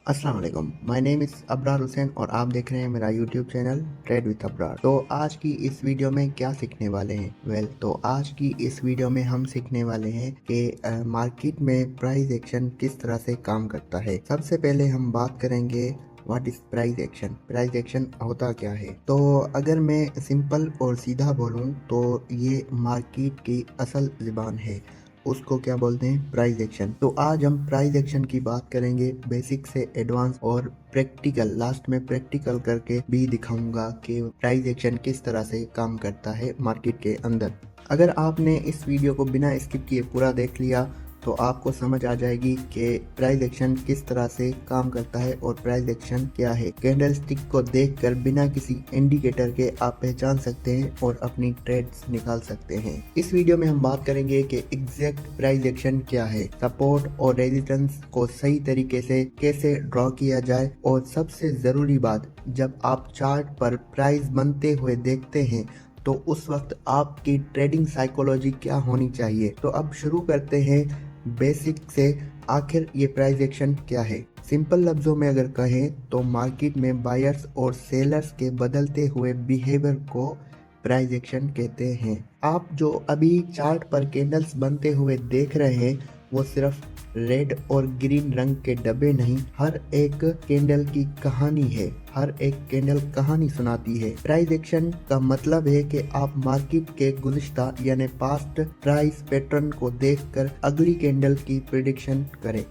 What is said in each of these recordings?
अस्सलाम वालेकुम, my name is Abrar Hussain और आप देख रहे हैं मेरा YouTube channel trade with Abrar. तो आज की इस वीडियो में क्या सीखने वाले हैं? तो आज की इस वीडियो में हम सीखने वाले हैं कि मार्केट में प्राइस एक्शन किस तरह से काम करता है। सबसे पहले हम बात करेंगे what is price action. Price action होता क्या है? तो अगर मैं सिंपल और सीधा बोलूँ तो ये मार्केट की असल ज़ुबान है, उसको क्या बोलते हैं? Price action. तो आज हम प्राइस एक्शन की बात करेंगे, बेसिक से एडवांस और प्रैक्टिकल, लास्ट में प्रैक्टिकल करके भी दिखाऊंगा कि प्राइस एक्शन किस तरह से काम करता है मार्केट के अंदर। अगर आपने इस वीडियो को बिना स्किप किए पूरा देख लिया तो आपको समझ आ जाएगी कि प्राइस एक्शन किस तरह से काम करता है और प्राइस एक्शन क्या है। कैंडल स्टिक को देखकर बिना किसी इंडिकेटर के आप पहचान सकते हैं और अपनी ट्रेड्स निकाल सकते हैं। इस वीडियो में हम बात करेंगे कि एग्जैक्ट प्राइस एक्शन क्या है, सपोर्ट और रेजिस्टेंस को सही तरीके से कैसे ड्रॉ किया जाए, और सबसे जरूरी बात, जब आप चार्ट पर प्राइस बनते हुए देखते हैं तो उस वक्त आपकी ट्रेडिंग साइकोलॉजी क्या होनी चाहिए। तो अब शुरू करते हैं बेसिक से। आखिर ये प्राइस एक्शन क्या है? सिंपल लफ्जों में अगर कहें तो मार्केट में बायर्स और सेलर्स के बदलते हुए बिहेवियर को प्राइस एक्शन कहते हैं। आप जो अभी चार्ट पर कैंडल्स बनते हुए देख रहे हैं वो सिर्फ रेड और ग्रीन रंग के डब्बे नहीं, हर एक कैंडल की कहानी है, हर एक कैंडल कहानी सुनाती है। प्राइस एक्शन का मतलब है कि आप मार्केट के गुज़िश्ता यानी पास्ट प्राइस पैटर्न को देखकर अगली कैंडल की प्रिडिक्शन करें।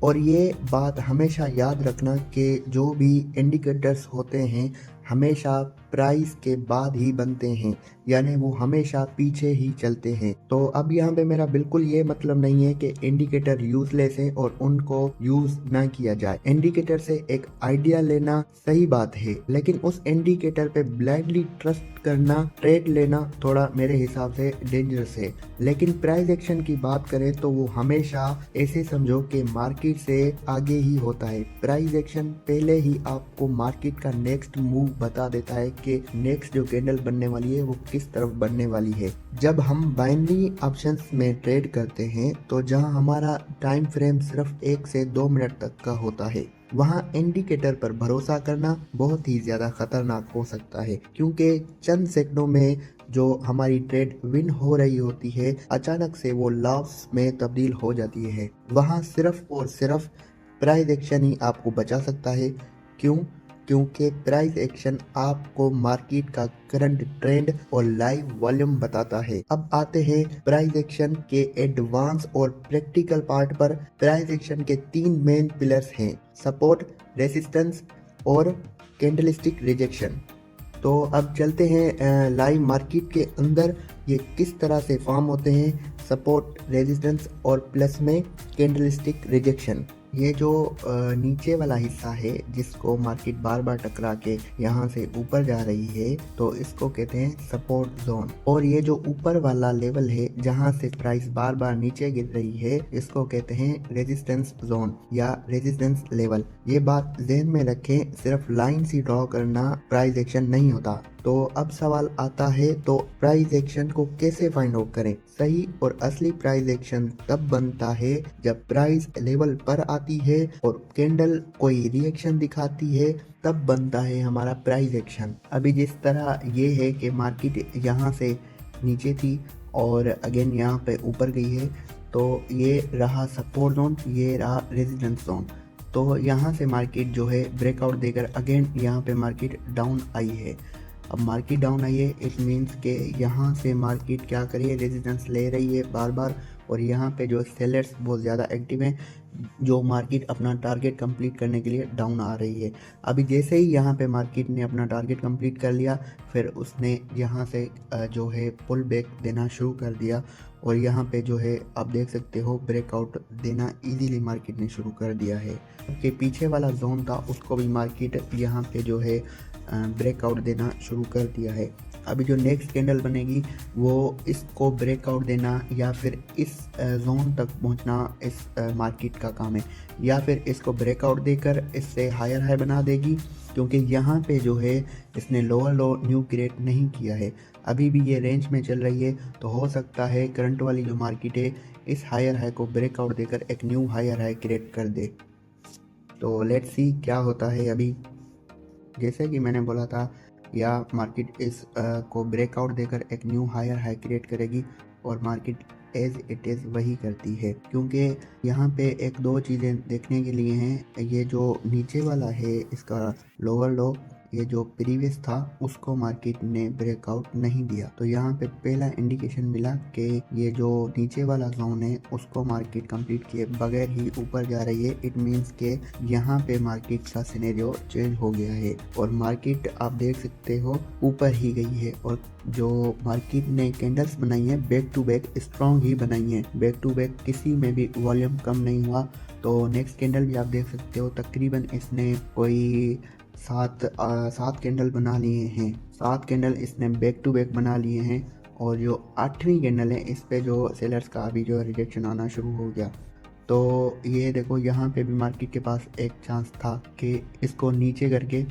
और ये बात हमेशा याद रखना कि जो भी इंडिकेटर्स होते हैं हमेशा प्राइस के बाद ही बनते हैं, यानी वो हमेशा पीछे ही चलते हैं। तो अब यहाँ पे मेरा बिल्कुल ये मतलब नहीं है कि इंडिकेटर यूजलेस है और उनको यूज ना किया जाए। इंडिकेटर से एक आइडिया लेना सही बात है, लेकिन उस इंडिकेटर पे ब्लाइंडली ट्रस्ट करना, ट्रेड लेना थोड़ा मेरे हिसाब से डेंजरस है। लेकिन प्राइस एक्शन की बात करें तो वो हमेशा ऐसे समझो कि मार्केट से आगे ही होता है। प्राइस एक्शन पहले ही आपको मार्केट का नेक्स्ट मूव बता देता है कि नेक्स्ट जो कैंडल बनने वाली है वो किस तरफ बनने वाली है। जब हम बाइनरी ऑप्शंस में ट्रेड करते हैं तो जहां हमारा टाइम फ्रेम सिर्फ 1 से 2 मिनट तक का होता है, वहां इंडिकेटर पर भरोसा करना बहुत ही ज्यादा खतरनाक हो सकता है, क्योंकि चंद सेकंडों में जो हमारी ट्रेड विन हो रही होती है अचानक से वो लॉस में तब्दील हो जाती है। वहां सिर्फ और सिर्फ प्राइस एक्शन ही आपको बचा सकता है। क्यों? क्योंकि प्राइस एक्शन आपको मार्केट का करंट ट्रेंड और लाइव वॉल्यूम बताता है। अब आते हैं प्राइस एक्शन के एडवांस और प्रैक्टिकल पार्ट पर। प्राइस एक्शन के 3 मेन पिलर्स हैं, सपोर्ट, रेसिस्टेंस और कैंडलस्टिक रिजेक्शन। तो अब चलते हैं लाइव मार्केट के अंदर ये किस तरह से फॉर्म होते हैं, सपोर्ट, रेजिस्टेंस और प्लस में कैंडलस्टिक रिजेक्शन। ये जो नीचे वाला हिस्सा है जिसको मार्केट बार बार टकरा के यहाँ से ऊपर जा रही है तो इसको कहते हैं सपोर्ट जोन, और ये जो ऊपर वाला लेवल है जहाँ से प्राइस बार बार नीचे गिर रही है इसको कहते हैं रेजिस्टेंस जोन या रेजिस्टेंस लेवल। ये बात ध्यान में रखें, सिर्फ लाइन सी ड्रॉ करना प्राइस एक्शन नहीं होता। तो अब सवाल आता है, तो प्राइस एक्शन को कैसे फाइंड आउट करें? सही और असली प्राइस एक्शन तब बनता है जब प्राइस लेवल पर आती है और कैंडल कोई रिएक्शन दिखाती है, तब बनता है हमारा प्राइस एक्शन। अभी जिस तरह ये है कि मार्केट यहाँ से नीचे थी और अगेन यहाँ पे ऊपर गई है, तो ये रहा सपोर्ट जोन, ये रहा रेजिस्टेंस जोन। तो यहाँ से मार्केट जो है ब्रेकआउट देकर अगेन यहाँ पे मार्केट डाउन आई है। अब मार्केट डाउन आई है, इट मीन्स के यहाँ से मार्केट क्या करी है, रेजिस्टेंस ले रही है बार बार, और यहाँ पे जो सेलर्स बहुत ज़्यादा एक्टिव हैं, जो मार्केट अपना टारगेट कंप्लीट करने के लिए डाउन आ रही है। अभी जैसे ही यहाँ पे मार्केट ने अपना टारगेट कंप्लीट कर लिया, फिर उसने यहाँ से जो है पुल बैक देना शुरू कर दिया, और यहाँ पे जो है आप देख सकते हो ब्रेकआउट देना इजीली मार्केट ने शुरू कर दिया है। कि पीछे वाला जोन था उसको भी मार्केट यहाँ पे जो है ब्रेकआउट देना शुरू कर दिया है। अभी जो नेक्स्ट कैंडल बनेगी वो इसको ब्रेकआउट देना या फिर इस जोन तक पहुंचना इस मार्केट का काम है, या फिर इसको ब्रेकआउट देकर इससे हायर हाई बना देगी, क्योंकि यहाँ पे जो है इसने लोअर लो न्यू क्रिएट नहीं किया है, अभी भी ये रेंज में चल रही है। तो हो सकता है करंट वाली जो मार्केट है इस हायर हाई को ब्रेकआउट देकर एक न्यू हायर हाई क्रिएट कर दे। तो लेट्स सी क्या होता है अभी। जैसे कि मैंने बोला था, या मार्केट इस को ब्रेकआउट देकर एक न्यू हायर हाई क्रिएट करेगी और मार्केट एज इट इज़ वही करती है, क्योंकि यहाँ पे एक दो चीज़ें देखने के लिए हैं। ये जो नीचे वाला है इसका लोअर लो, ये जो प्रीवियस था उसको मार्केट ने ब्रेकआउट नहीं दिया, तो यहाँ पे पहला इंडिकेशन मिला कि ये जो नीचे वाला जोन है उसको मार्केट कंप्लीट किए बगैर ही ऊपर जा रही है। इट मीन्स के यहाँ पे मार्केट का सिनेरियो चेंज हो गया है और मार्केट आप देख सकते हो ऊपर ही गई है। और जो मार्केट ने कैंडल्स बनाई है बैक टू बैक स्ट्रॉन्ग ही बनाई है, बैक टू बैक किसी में भी वॉल्यूम कम नहीं हुआ। तो नेक्स्ट कैंडल भी आप देख सकते हो, तकरीबन इसने कोई सात कैंडल बना लिए हैं, 7 कैंडल इसने बैक टू बैक बना लिए हैं। और जो 8वीं कैंडल है इस पे जो सेलर्स का अभी जो रिजेक्शन आना शुरू हो गया। तो ये देखो यहाँ पे भी मार्केट के पास एक चांस था कि इसको नीचे करके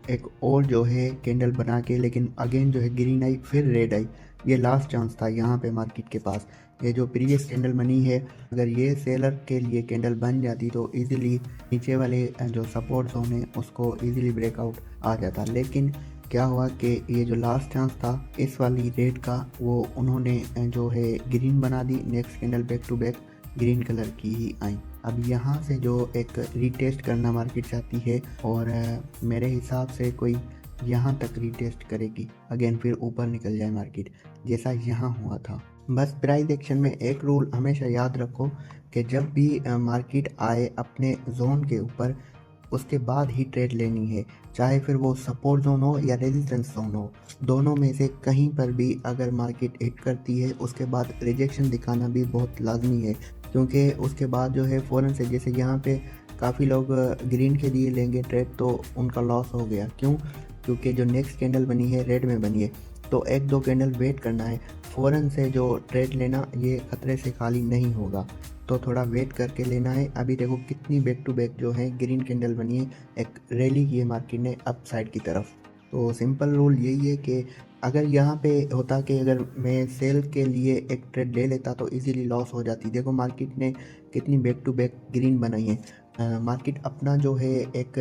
एक और जो है कैंडल बना के, लेकिन अगेन जो है ग्रीन आई फिर रेड आई। ये लास्ट चांस था यहाँ पे मार्केट के पास। ये जो प्रीवियस कैंडल बनी है, अगर ये सेलर के लिए कैंडल बन जाती तो इजीली नीचे वाले जो सपोर्ट जोन है उसको इजीली ब्रेकआउट आ जाता। लेकिन क्या हुआ कि ये जो लास्ट चांस था इस वाली रेड का, वो उन्होंने जो है ग्रीन बना दी। Next candle back to back green colour की ही आई। अब यहाँ से जो एक रीटेस्ट करना मार्केट चाहती है और मेरे हिसाब से कोई यहाँ तक रीटेस्ट करेगी, अगेन फिर ऊपर निकल जाए मार्केट जैसा यहाँ हुआ था। बस प्राइस एक्शन में एक रूल हमेशा याद रखो कि जब भी मार्केट आए अपने जोन के ऊपर उसके बाद ही ट्रेड लेनी है, चाहे फिर वो सपोर्ट जोन हो या रेजिस्टेंस जोन हो। दोनों में से कहीं पर भी अगर मार्केट हिट करती है उसके बाद रिजेक्शन दिखाना भी बहुत लाजमी है, क्योंकि उसके बाद जो है फ़ौरन से, जैसे यहाँ पे काफ़ी लोग ग्रीन के लिए लेंगे ट्रेड तो उनका लॉस हो गया। क्यों? क्योंकि जो नेक्स्ट कैंडल बनी है रेड में बनी है, तो एक दो कैंडल वेट करना है। फ़ौरन से जो ट्रेड लेना ये खतरे से खाली नहीं होगा, तो थोड़ा वेट करके लेना है। अभी देखो कितनी बैक टू बैक जो है ग्रीन कैंडल बनी है, एक रैली की है मार्केट ने अप साइड की तरफ। तो सिंपल रूल यही है कि अगर यहाँ पे होता कि अगर मैं सेल के लिए एक ट्रेड ले लेता तो इजीली लॉस हो जाती। देखो मार्केट ने कितनी बैक टू बैक ग्रीन बनाई है। मार्केट अपना जो है एक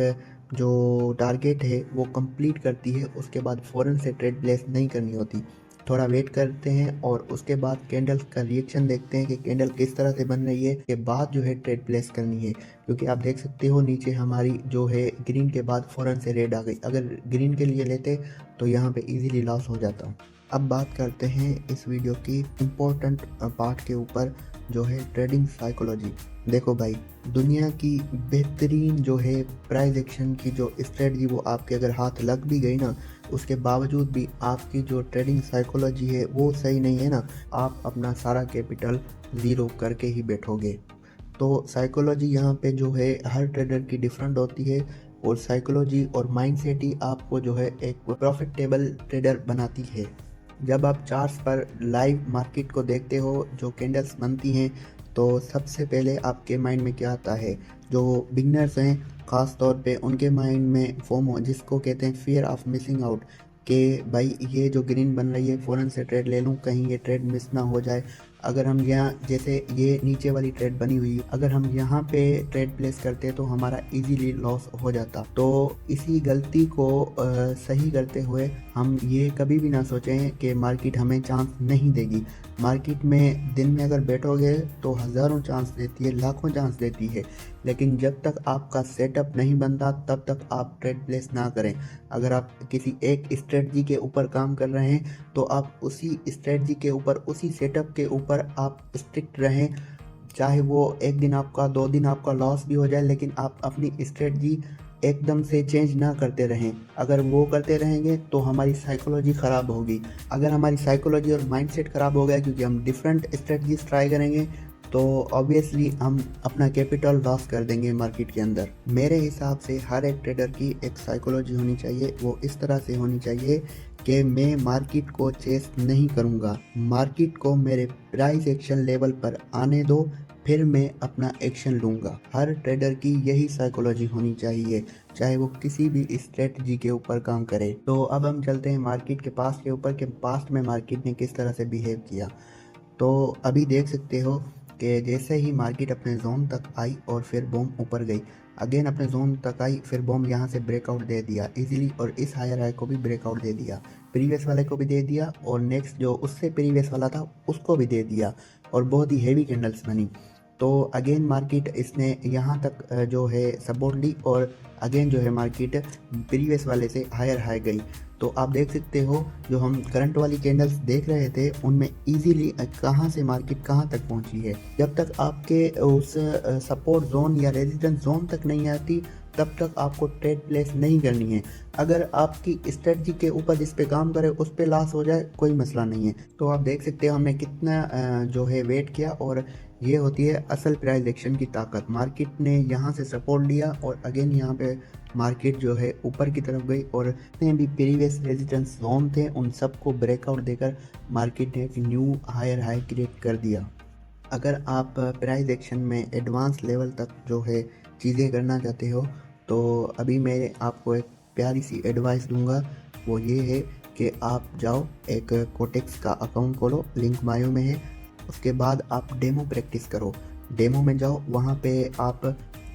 जो टारगेट है वो कंप्लीट करती है, उसके बाद फ़ौरन से ट्रेड प्लेस नहीं करनी होती। थोड़ा वेट करते हैं और उसके बाद कैंडल का रिएक्शन देखते हैं कि कैंडल किस तरह से बन रही है, के बाद जो है ट्रेड प्लेस करनी है। क्योंकि आप देख सकते हो नीचे हमारी जो है ग्रीन के बाद फ़ौरन से रेड आ गई। अगर ग्रीन के लिए लेते तो यहाँ पे इजीली लॉस हो जाता। अब बात करते हैं इस वीडियो की इम्पोर्टेंट पार्ट के ऊपर, जो है ट्रेडिंग साइकोलॉजी। देखो भाई, दुनिया की बेहतरीन जो है प्राइस एक्शन की जो स्ट्रेटजी वो आपके अगर हाथ लग भी गई ना, उसके बावजूद भी आपकी जो ट्रेडिंग साइकोलॉजी है वो सही नहीं है ना, आप अपना सारा कैपिटल ज़ीरो करके ही बैठोगे। तो साइकोलॉजी यहाँ पे जो है हर ट्रेडर की डिफरेंट होती है, और साइकोलॉजी और माइंडसेट ही आपको जो है एक प्रॉफिटेबल ट्रेडर बनाती है। जब आप चार्ट्स पर लाइव मार्केट को देखते हो, जो कैंडल्स बनती हैं, तो सबसे पहले आपके माइंड में क्या आता है? जो बिगनर्स हैं ख़ास तौर पे उनके माइंड में फोमो, जिसको कहते हैं फियर ऑफ मिसिंग आउट, कि भाई ये जो ग्रीन बन रही है फ़ौरन से ट्रेड ले लूँ, कहीं ये ट्रेड मिस ना हो जाए। अगर हम यहाँ, जैसे ये नीचे वाली ट्रेड बनी हुई, अगर हम यहाँ पे ट्रेड प्लेस करते तो हमारा इजीली लॉस हो जाता। तो इसी गलती को सही करते हुए हम ये कभी भी ना सोचें कि मार्केट हमें चांस नहीं देगी। मार्केट में दिन में अगर बैठोगे तो हज़ारों चांस देती है, लाखों चांस देती है, लेकिन जब तक आपका सेटअप नहीं बनता तब तक आप ट्रेड प्लेस ना करें। अगर आप किसी एक स्ट्रेटजी के ऊपर काम कर रहे हैं तो आप उसी स्ट्रेटजी के ऊपर, उसी सेटअप के ऊपर आप स्ट्रिक्ट रहें। चाहे वो एक दिन आपका, 2 दिन आपका लॉस भी हो जाए, लेकिन आप अपनी स्ट्रेटजी एकदम से चेंज ना करते रहें। अगर वो करते रहेंगे तो हमारी साइकोलॉजी ख़राब होगी। अगर हमारी साइकोलॉजी और माइंडसेट ख़राब हो गया, क्योंकि हम डिफरेंट स्ट्रेटजीज ट्राई करेंगे, तो ऑब्वियसली हम अपना कैपिटल लॉस कर देंगे मार्केट के अंदर। मेरे हिसाब से हर एक ट्रेडर की एक साइकोलॉजी होनी चाहिए। वो इस तरह से होनी चाहिए कि मैं मार्केट को चेस नहीं करूँगा, मार्केट को मेरे प्राइस एक्शन लेवल पर आने दो, फिर मैं अपना एक्शन लूँगा। हर ट्रेडर की यही साइकोलॉजी होनी चाहिए, चाहे वो किसी भी स्ट्रेटजी के ऊपर काम करे। तो अब हम चलते हैं मार्केट के पास्ट के ऊपर, कि पास्ट में मार्केट ने किस तरह से बिहेव किया। तो अभी देख सकते हो कि जैसे ही मार्केट अपने जोन तक आई और फिर बूम ऊपर गई, अगेन अपने जोन तक आई, फिर बॉम्ब यहाँ से ब्रेकआउट दे दिया इजीली, और इस हायर हाई को भी ब्रेकआउट दे दिया, प्रीवियस वाले को भी दे दिया, और नेक्स्ट जो उससे प्रीवियस वाला था उसको भी दे दिया, और बहुत ही हेवी कैंडल्स बनी। तो अगेन मार्केट इसने यहाँ तक जो है सपोर्ट ली, और अगेन जो है मार्केट प्रीवियस वाले से हायर हाई गई। तो आप देख सकते हो जो हम करंट वाली कैंडल्स देख रहे थे उनमें इजीली कहाँ से मार्केट कहाँ तक पहुँची है। जब तक आपके उस सपोर्ट जोन या रेजिस्टेंस जोन तक नहीं आती तब तक आपको ट्रेड प्लेस नहीं करनी है। अगर आपकी स्ट्रेटजी के ऊपर जिस पे काम करे उस पे लॉस हो जाए कोई मसला नहीं है। तो आप देख सकते हो हमने कितना जो है वेट किया, और ये होती है असल प्राइस एक्शन की ताकत। मार्केट ने यहाँ से सपोर्ट लिया और अगेन यहाँ पे मार्केट जो है ऊपर की तरफ गई, और जितने भी प्रीवियस रेजिस्टेंस जोन थे उन सबको ब्रेकआउट देकर मार्केट ने एक न्यू हायर हाई क्रिएट कर दिया। अगर आप प्राइस एक्शन में एडवांस लेवल तक जो है चीज़ें करना चाहते हो तो अभी मैं आपको एक प्यारी सी एडवाइस दूंगा, वो ये है कि आप जाओ एक कोटेक्स का अकाउंट खोलो, लिंक बायो में है। उसके बाद आप डेमो प्रैक्टिस करो, डेमो में जाओ, वहाँ पे आप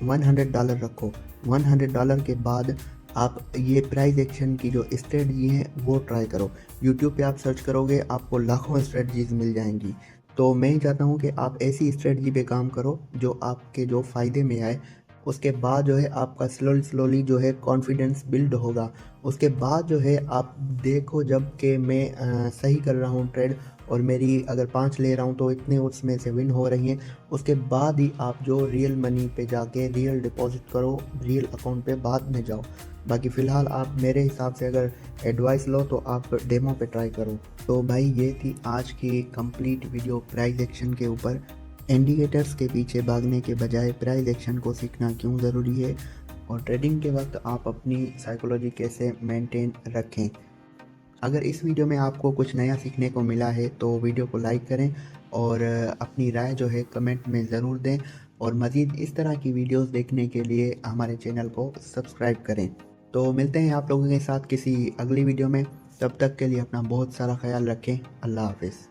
$100 रखो। $100 के बाद आप ये प्राइस एक्शन की जो स्ट्रेटजी है वो ट्राई करो। यूट्यूब पे आप सर्च करोगे आपको लाखों स्ट्रेटजीज मिल जाएंगी। तो मैं चाहता हूँ कि आप ऐसी स्ट्रेटजी पे काम करो जो आपके जो फ़ायदे में आए। उसके बाद जो है आपका स्लोली जो है कॉन्फिडेंस बिल्ड होगा। उसके बाद जो है आप देखो जब कि मैं सही कर रहा हूँ ट्रेड, और मेरी अगर 5 ले रहा हूँ तो इतने उसमें से विन हो रही हैं, उसके बाद ही आप जो रियल मनी पे जाके रियल डिपॉजिट करो, रियल अकाउंट पे बाद में जाओ। बाकी फ़िलहाल आप मेरे हिसाब से अगर एडवाइस लो तो आप डेमो पे ट्राई करो। तो भाई ये थी आज की कंप्लीट वीडियो प्राइस एक्शन के ऊपर। इंडिकेटर्स के पीछे भागने के बजाय प्राइस एक्शन को सीखना क्यों ज़रूरी है, और ट्रेडिंग के वक्त आप अपनी साइकोलॉजी कैसे मेंटेन रखें। अगर इस वीडियो में आपको कुछ नया सीखने को मिला है तो वीडियो को लाइक करें, और अपनी राय जो है कमेंट में ज़रूर दें, और मज़ीद इस तरह की वीडियोस देखने के लिए हमारे चैनल को सब्सक्राइब करें। तो मिलते हैं आप लोगों के साथ किसी अगली वीडियो में, तब तक के लिए अपना बहुत सारा ख्याल रखें। अल्लाह हाफ़िज़।